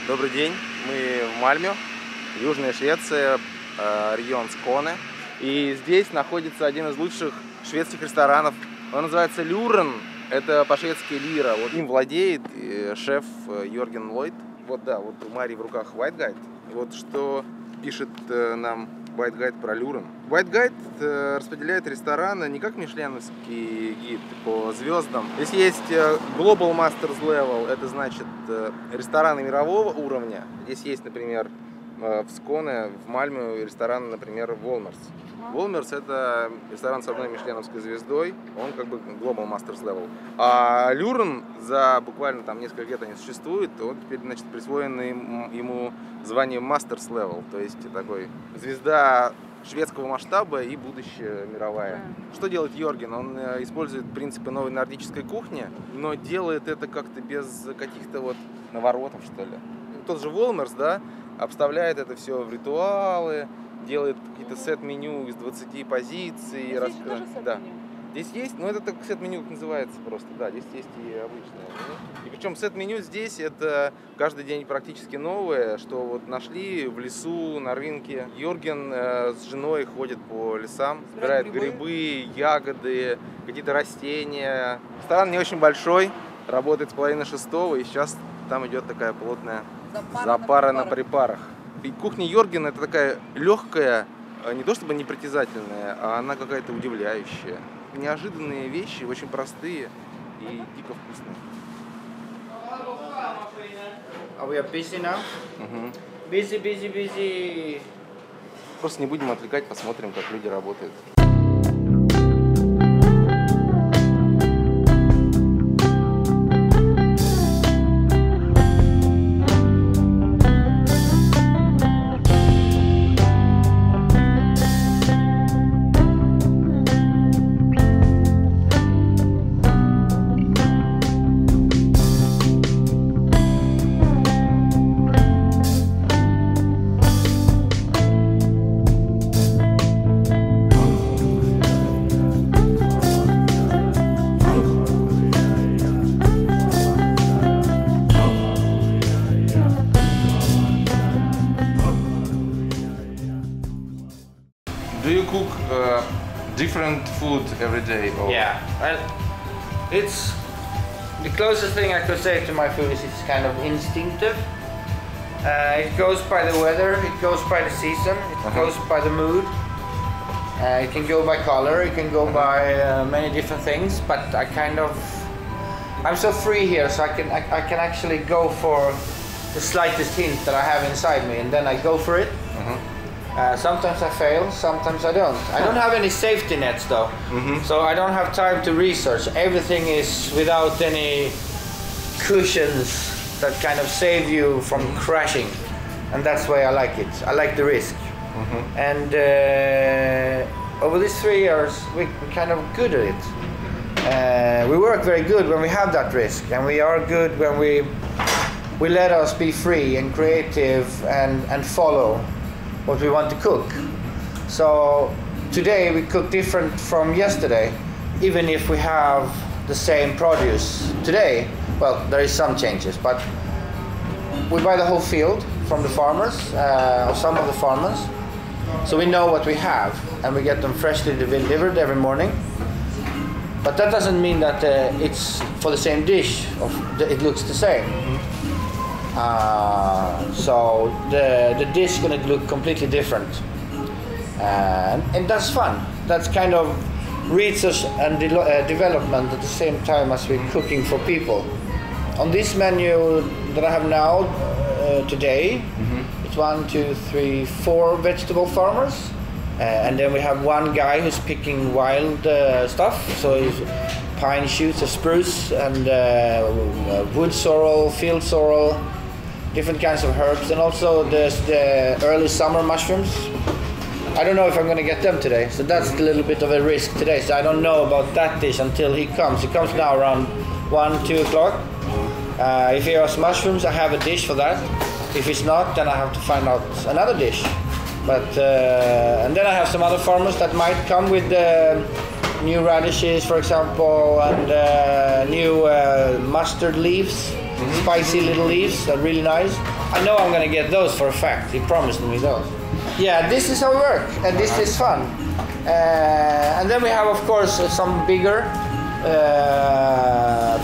Добрый день, мы в Мальмё, Южная Швеция, регион Сконе. И здесь находится один из лучших шведских ресторанов. Он называется Lyran, это по-шведски Лира. Вот им владеет шеф Йорген Ллойд. Вот да, вот у Марии в руках White Guide. Вот что пишет нам White Guide про Lyran. White Guide распределяет рестораны не как мишленовский гид по звездам. Здесь есть Global Masters Level, это значит рестораны мирового уровня. Здесь есть, например, в Сконе, в Мальмё ресторан, например, Волмерс. Волмерс — это ресторан с одной мишленовской звездой, он как бы Global Masters Level. А Lyran за буквально там несколько лет они существуют, он теперь, значит, присвоено ему звание Masters Level, то есть такой звезда шведского масштаба и будущее мировая. Что делает Йорген? Он использует принципы новой нордической кухни, но делает это как-то без каких-то вот наворотов, что ли. Тот же Волмерс, да, обставляет это все в ритуалы, делает какие-то сет-меню из 20 позиций. Здесь тоже сет-меню? Да. Здесь есть, но это так сет-меню называется просто, да, здесь есть и обычное меню. И причем сет-меню здесь это каждый день практически новое, что вот нашли в лесу, на рынке. Йорген с женой ходит по лесам, собирает грибы, ягоды, какие-то растения. Ресторан не очень большой, работает с 5:30, и сейчас там идет такая плотная запара на припарах. И кухня Йоргена это такая легкая, не то чтобы непритязательная, а она какая-то удивляющая. Неожиданные вещи, очень простые и дико вкусные. We are busy now? Busy. Просто не будем отвлекать, посмотрим, как люди работают. Do you cook different food every day? Or? Yeah, well, it's the closest thing I could say to my food is it's kind of instinctive. It goes by the weather, it goes by the season, it goes by the mood. It can go by color, it can go by many different things, but I'm so free here, so I can actually go for the slightest hint that I have inside me, and then I go for it. Sometimes I fail, sometimes I don't. I don't have any safety nets though, so I don't have time to research. Everything is without any cushions that kind of save you from crashing, and that's why I like it. I like the risk. And over these 3 years, we're kind of good at it. We work very good when we have that risk, and we are good when we let us be free and creative and follow what we want to cook. So today we cook different from yesterday, even if we have the same produce today. Well, there is some changes, but we buy the whole field from the farmers, or some of the farmers, so we know what we have, and we get them freshly delivered every morning. But that doesn't mean that it's for the same dish, or it looks the same. So the dish is going to look completely different, and that's fun. That's kind of research and development at the same time as we're cooking for people. On this menu that I have now today, it's 1, 2, 3, 4 vegetable farmers, and then we have one guy who's picking wild stuff. So he's pine shoots, a spruce, and wood sorrel, field sorrel, different kinds of herbs, and also there's the early summer mushrooms. I don't know if I'm going to get them today, so that's a little bit of a risk today. So I don't know about that dish until he comes. He comes now around 1, 2 o'clock. If he has mushrooms, I have a dish for that. If it's not, then I have to find out another dish. But and then I have some other farmers that might come with new radishes, for example, and new mustard leaves, spicy little leaves, are really nice. I know I'm gonna get those for a fact. He promised me those. Yeah, this is how we work, and this is fun. And then we have, of course, some bigger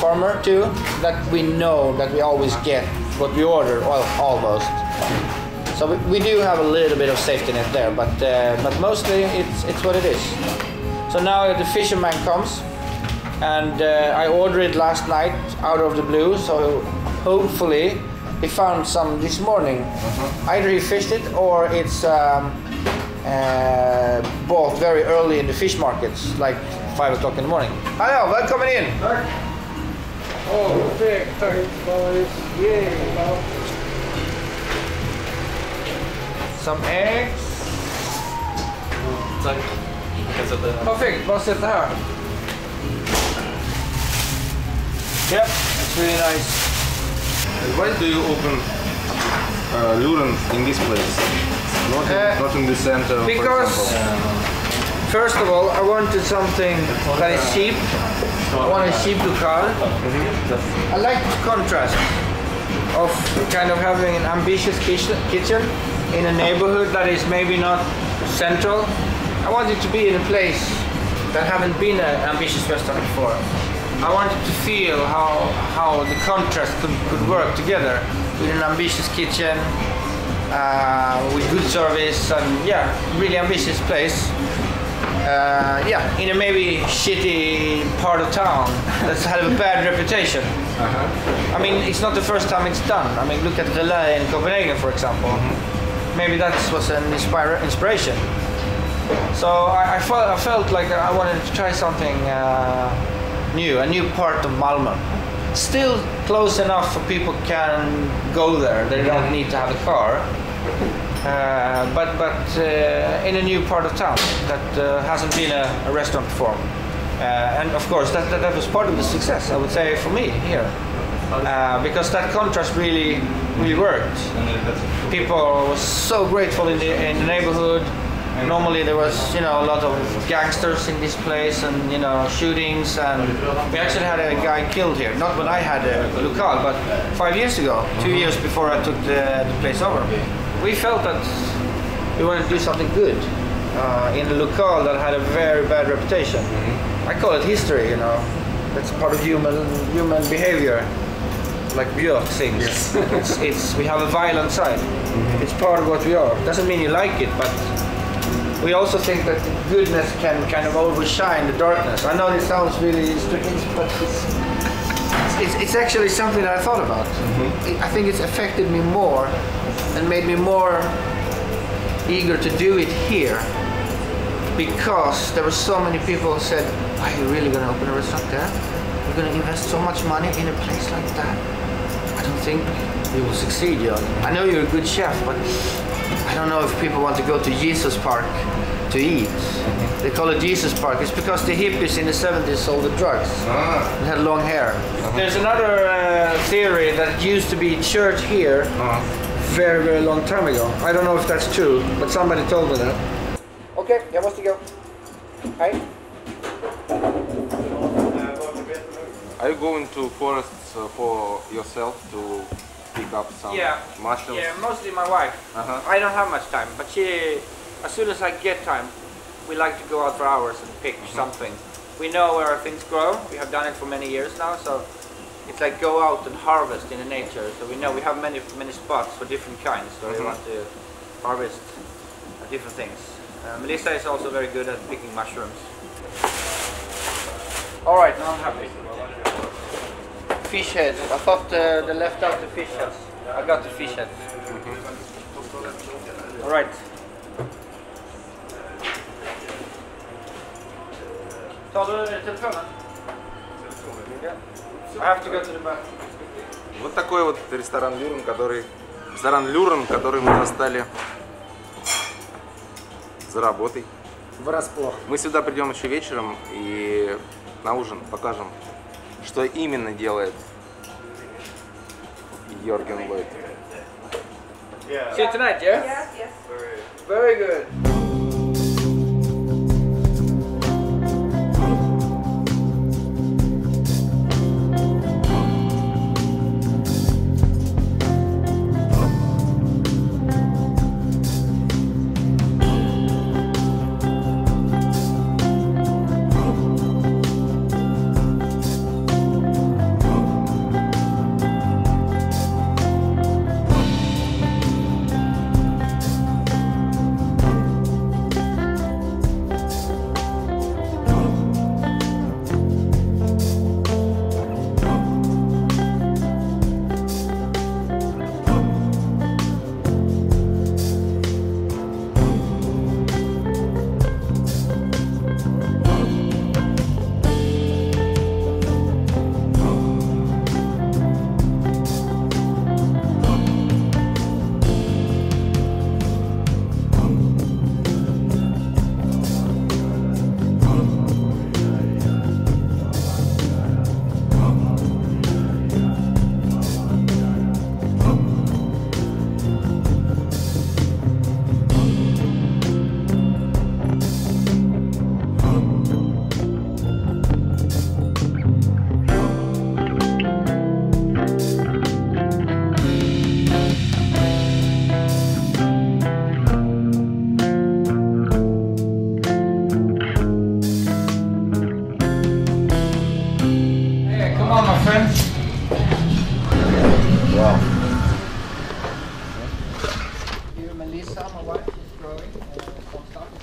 farmer too, that we know that we always get what we order, well, almost. So we do have a little bit of safety net there, but mostly it's what it is. So now the fisherman comes, and I ordered it last night out of the blue, so hopefully he found some this morning. Either he fished it or it's bought very early in the fish markets, like 5 o'clock in the morning. Hello, welcome in. Oh, perfect. Thanks, boys. Yay. Some eggs. Perfect, bara sätta här. Yep, it's really nice. Why do you open Lyran in this place? Not in the center, because, for example. First of all, I wanted something that is cheap. I want a cheap locale. I like the contrast of kind of having an ambitious kitchen in a neighborhood that is maybe not central. I want it to be in a place that haven't been an ambitious restaurant before. I wanted to feel how the contrast could work together with an ambitious kitchen, with good service, and yeah, really ambitious place. Yeah, in a maybe shitty part of town that's had a bad reputation. I mean, it's not the first time it's done. I mean, look at Relais in Copenhagen, for example. Maybe that was an inspiration. So I felt like I wanted to try something new, a new part of Mальмё. Still close enough for people can go there. They don't need to have a car. But in a new part of town that hasn't been a restaurant before. And of course that was part of the success, I would say, for me here. Because that contrast really worked. People were so grateful in the neighborhood. Normally there was, a lot of gangsters in this place, and shootings, and we actually had a guy killed here. Not when I had a locale, but 5 years ago, 2 years before I took the place over. We felt that we wanted to do something good in a locale that had a very bad reputation. I call it history, That's part of human behavior. Like Björk sings. Yes. We have a violent side. It's part of what we are. Doesn't mean you like it, but we also think that goodness can kind of overshine the darkness. I know this sounds really strange, but it's actually something that I thought about. I think it's affected me more and made me more eager to do it here, because there were so many people who said, are you really going to open a restaurant there? You're going to invest so much money in a place like that? I don't think you will succeed, Jörgen. I know you're a good chef, but I don't know if people want to go to Jesus Park to eat. They call it Jesus Park. It's because the hippies in the 70s sold the drugs and had long hair. There's another theory that it used to be church here very, very long time ago. I don't know if that's true, but somebody told me that. Okay, jag måste gå. Hej. Are you going to forests for yourself to pick up some mushrooms? Yeah, mostly my wife. I don't have much time, but she, as soon as I get time, we like to go out for hours and pick something. We know where things grow. We have done it for many years now, so it's like go out and harvest in the nature. So we know we have many spots for different kinds, so we want to harvest different things. Melissa is also very good at picking mushrooms. All right, now I'm happy. Fish heads. I thought they left out the fish heads. I got the fish heads. All right. Tar du telefonen? I have to go to the bathroom. Вот такой вот ресторан Lyran, который мы застали за работой. Врасплох. Мы сюда придем еще вечером и на ужин покажем, что именно делает Йорген Ллойд. See you tonight, yeah? Yes, yes. Very good.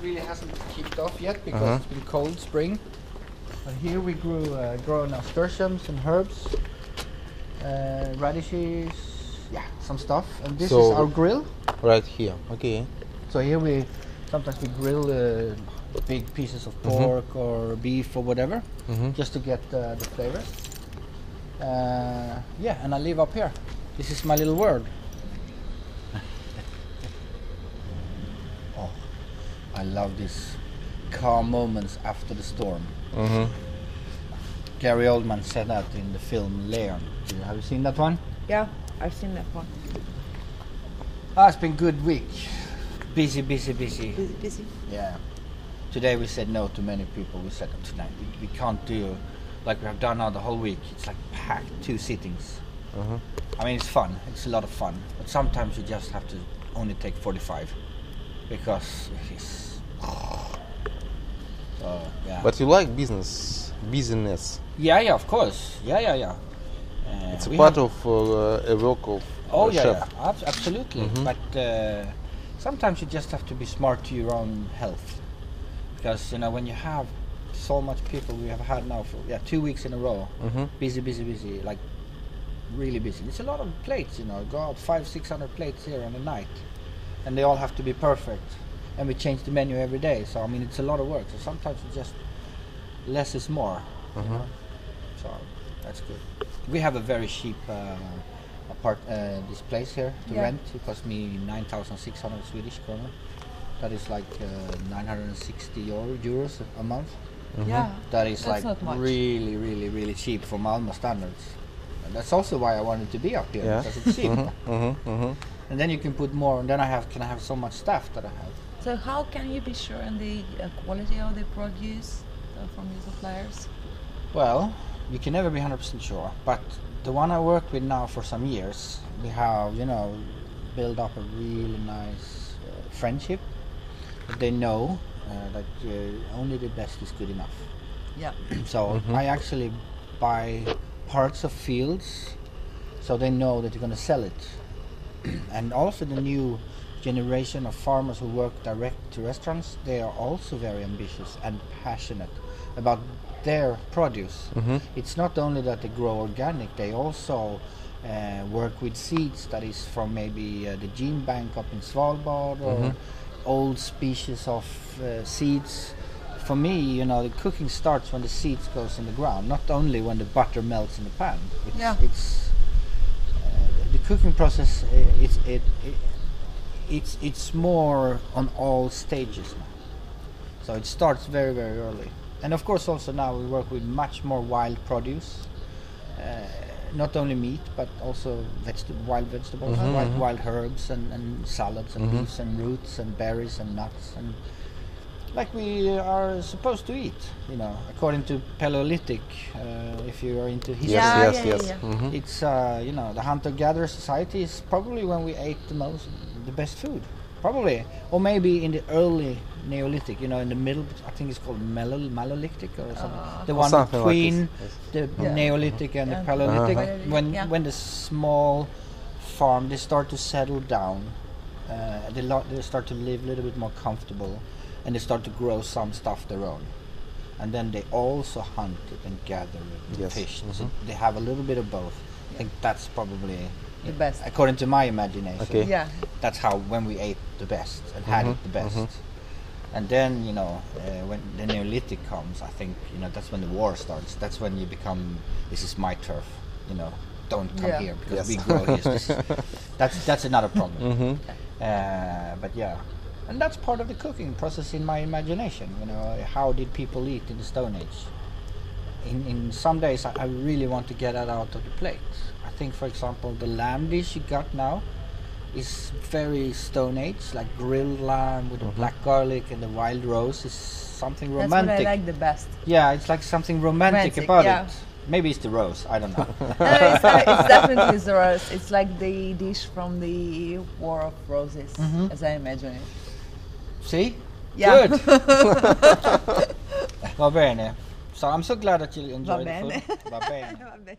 really hasn't kicked off yet because it's been cold spring. But here we grow nasturtiums and herbs, radishes, some stuff. And this is our grill. Right here, okay. So here sometimes we grill big pieces of pork or beef or whatever, just to get the flavors. And I live up here. This is my little world. I love these calm moments after the storm. Gary Oldman said that in the film Lyran. Have you seen that one? Yeah, I've seen that one. It's been a good week. Busy. Busy. Yeah. Today we said no to many people. We said tonight we can't do like we have done now the whole week. It's like packed 2 sittings. I mean, it's fun. It's a lot of fun. But sometimes you just have to only take 45 because it's. So, yeah. But you like business? Yeah, of course. Yeah. It's a part of a work of chef. Absolutely. But sometimes you just have to be smart to your own health, because when you have so much people we have had now for 2 weeks in a row, busy, like really busy. It's a lot of plates. Go out 500-600 plates here on a night, and they all have to be perfect. And we change the menu every day, so I mean it's a lot of work. So sometimes it's just less is more. So that's good. We have a very cheap this place here to rent. It cost me 9,600 Swedish kronor. That is like 960 euros a month. Yeah, that is that's like not much. really cheap for Mальмё standards. And that's also why I wanted to be up here, because it's cheap. And then you can put more, and then can I have so much staff that I have. So how can you be sure on the quality of the produce from the suppliers? Well, you can never be 100% sure, but the one I worked with now for some years, we have, built up a really nice friendship. They know that only the best is good enough. Yeah. So I actually buy parts of fields, so they know that you're going to sell it. And also the new generation of farmers who work direct to restaurants, they are also very ambitious and passionate about their produce. It's not only that they grow organic, they also work with seeds that is from maybe the gene bank up in Svalbard or old species of seeds. For me, the cooking starts when the seeds goes in the ground, not only when the butter melts in the pan. It's the cooking process. It's more on all stages now. So it starts very early. And of course also now we work with much more wild produce. Not only meat, but also wild vegetables, wild herbs and salads and leaves and roots and berries and nuts, and like we are supposed to eat, according to Paleolithic, if you are into history. Yes. It's the hunter-gatherer society is probably when we ate the best food, probably, or maybe in the early Neolithic, in the middle. I think it's called Malolithic or something. The one between the Neolithic and the Paleolithic, when the small farm they start to settle down, they start to live a little bit more comfortable, and they start to grow some stuff their own, and then they also hunt it and gather it and fish. So they have a little bit of both. I think that's probably the best, according to my imagination. Okay. Yeah. That's how when we ate the best and had it the best. And then when the Neolithic comes, I think that's when the war starts. That's when you become, this is my turf. Don't come here because we grow here. That's another problem. But yeah. And that's part of the cooking process in my imagination. How did people eat in the Stone Age? In some days, I really want to get that out of the plate. I think, for example, the lamb dish you got now is very Stone Age, like grilled lamb with the black garlic and the wild rose is something romantic. That's what I like the best. Yeah, it's like something romantic about it. Maybe it's the rose, I don't know. It's definitely the rose. It's like the dish from the War of Roses, as I imagine it. See? Yeah. Good. Va bene. So I'm so glad that you enjoyed the food. Va bene. Va bene.